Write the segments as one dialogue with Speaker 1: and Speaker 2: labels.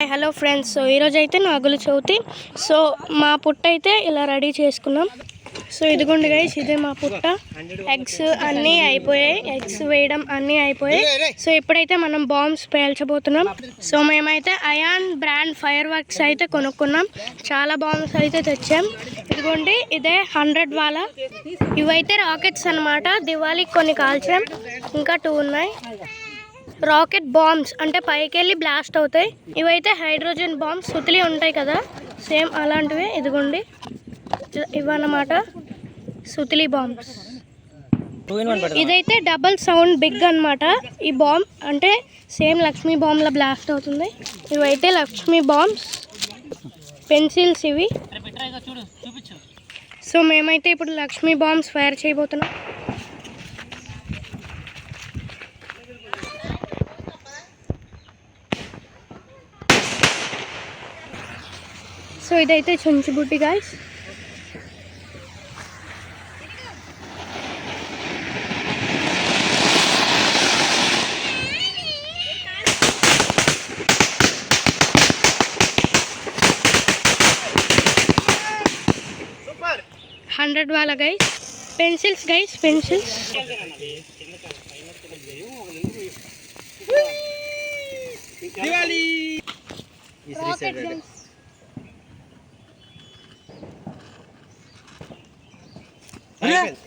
Speaker 1: Hello friends, so ఈరోజు అయితే Nagula Chavithi. So మా పుట్ట అయితే ఇలా రెడీ చేసుకున్నాం. సో ఇదిగోండి గైస్, ఇదే మా పుట్ట. ఎగ్స్ అన్నీ అయిపోయాయి, ఎగ్స్ వేయడం అన్నీ అయిపోయాయి. సో ఇప్పుడైతే మనం బాంబ్స్ పేల్చబోతున్నాం. సో మేమైతే అయాన్ బ్రాండ్ ఫైర్ వర్క్స్ అయితే కొనుక్కున్నాం. చాలా బాంబ్స్ అయితే తెచ్చాం. ఇదిగోండి, ఇదే 100 వాళ్ళ. ఇవైతే రాకెట్స్ అన్నమాట. దివాళీకి కొన్ని కాల్చాం, ఇంకా 2 ఉన్నాయి. రాకెట్ బాంబ్స్ అంటే పైకి వెళ్ళి బ్లాస్ట్ అవుతాయి. ఇవైతే హైడ్రోజన్ బాంబ్స్, సుతిలి ఉంటాయి కదా, సేమ్ అలాంటివి. ఇదిగోండి, ఇవన్నమాట సుతిలి బాంబ్స్. ఇదైతే డబల్ సౌండ్ బిగ్ అన్నమాట. ఈ బాంబ్ అంటే సేమ్ లక్ష్మీ బాంబ్లా బ్లాస్ట్ అవుతుంది. ఇవైతే లక్ష్మీ బాంబ్స్, పెన్సిల్స్ ఇవి. సో మేమైతే ఇప్పుడు లక్ష్మీ బాంబ్స్ ఫైర్ చేయబోతున్నాం. సో ఇదైతే చుంచుబుడ్డి గాయ్స్. సూపర్ 100 వాళ్ళ guys. Pencils guys, pencils. Diwali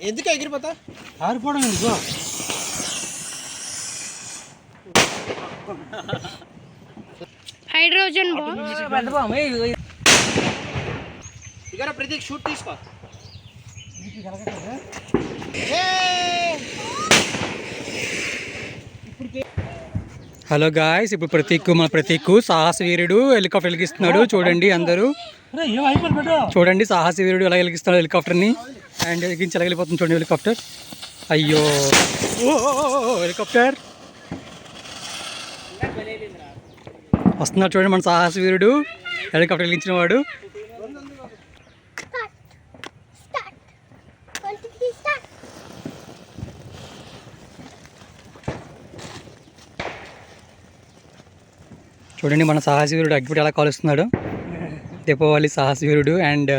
Speaker 1: ఎందుకు ఎగిరిపోతా ఆరిపోవడం ఎందుకు? Hydrogen bomb. ఇగర ప్రతీక్ షూట్ తీసుకో.
Speaker 2: హలో గాయ్స్, ఇప్పుడు మన ప్రతీక్ సాహస వీరుడు హెలికాప్టర్ వెలిగిస్తున్నాడు. చూడండి అందరూ, చూడండి సాహస వీరుడు ఎలా వెలిగిస్తున్నాడు హెలికాప్టర్ని. అండ్ వెలిగించి ఎలా వెళ్ళిపోతుంది చూడండి హెలికాప్టర్. అయ్యో హెలికాప్టర్ వస్తున్నాడు చూడండి మన సాహస వీరుడు, హెలికాప్టర్ వెలిగించిన వాడు. చూడండి మన సాహస వీరుడు అగ్గిపెట్టి ఎలా కాలుస్తున్నాడు. దీపావళి సాహస వీరుడు. అండ్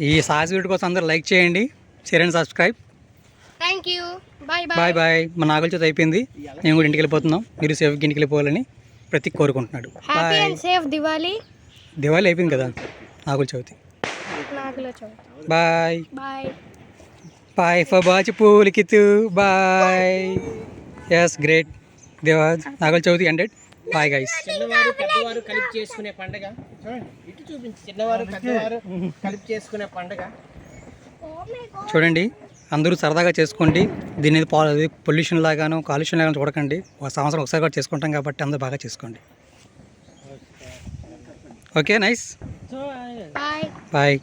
Speaker 2: ఈ సాహస వీరుడు కోసం అందరూ లైక్ చేయండి, share and subscribe.
Speaker 1: Thank you, bye
Speaker 2: bye bye. మన నాగుల చవితి అయిపోయింది, మేము కూడా ఇంటికి వెళ్ళిపోతున్నాం. మీరు సేఫ్గా ఇంటికి వెళ్ళిపోవాలని ప్రతి కోరుకుంటున్నాడు.
Speaker 1: Happy and safe Diwali.
Speaker 2: Diwali అయిపోయింది కదా, Nagula Chavithi. Bye bye for బాచ్ పూలికితు. Bye. Yes great. Nagula Chavithi ended. Bye guys.
Speaker 3: చిన్నవారు పెద్దవారు కలిపి చేసుకునే పండుగ. ఇటు చూపించి, చిన్నవారు పెద్దవారు కలిపి చేసుకునే పండుగ.
Speaker 2: చూడండి, అందరూ సరదాగా చేసుకోండి. దీని పొల్యూషన్ లాగాను కాలుష్యం లాగాను చూడకండి. ఒక సంవత్సరం ఒకసారి కూడా చేసుకుంటాం కాబట్టి అందరూ బాగా చేసుకోండి. Okay nice. బాయ్.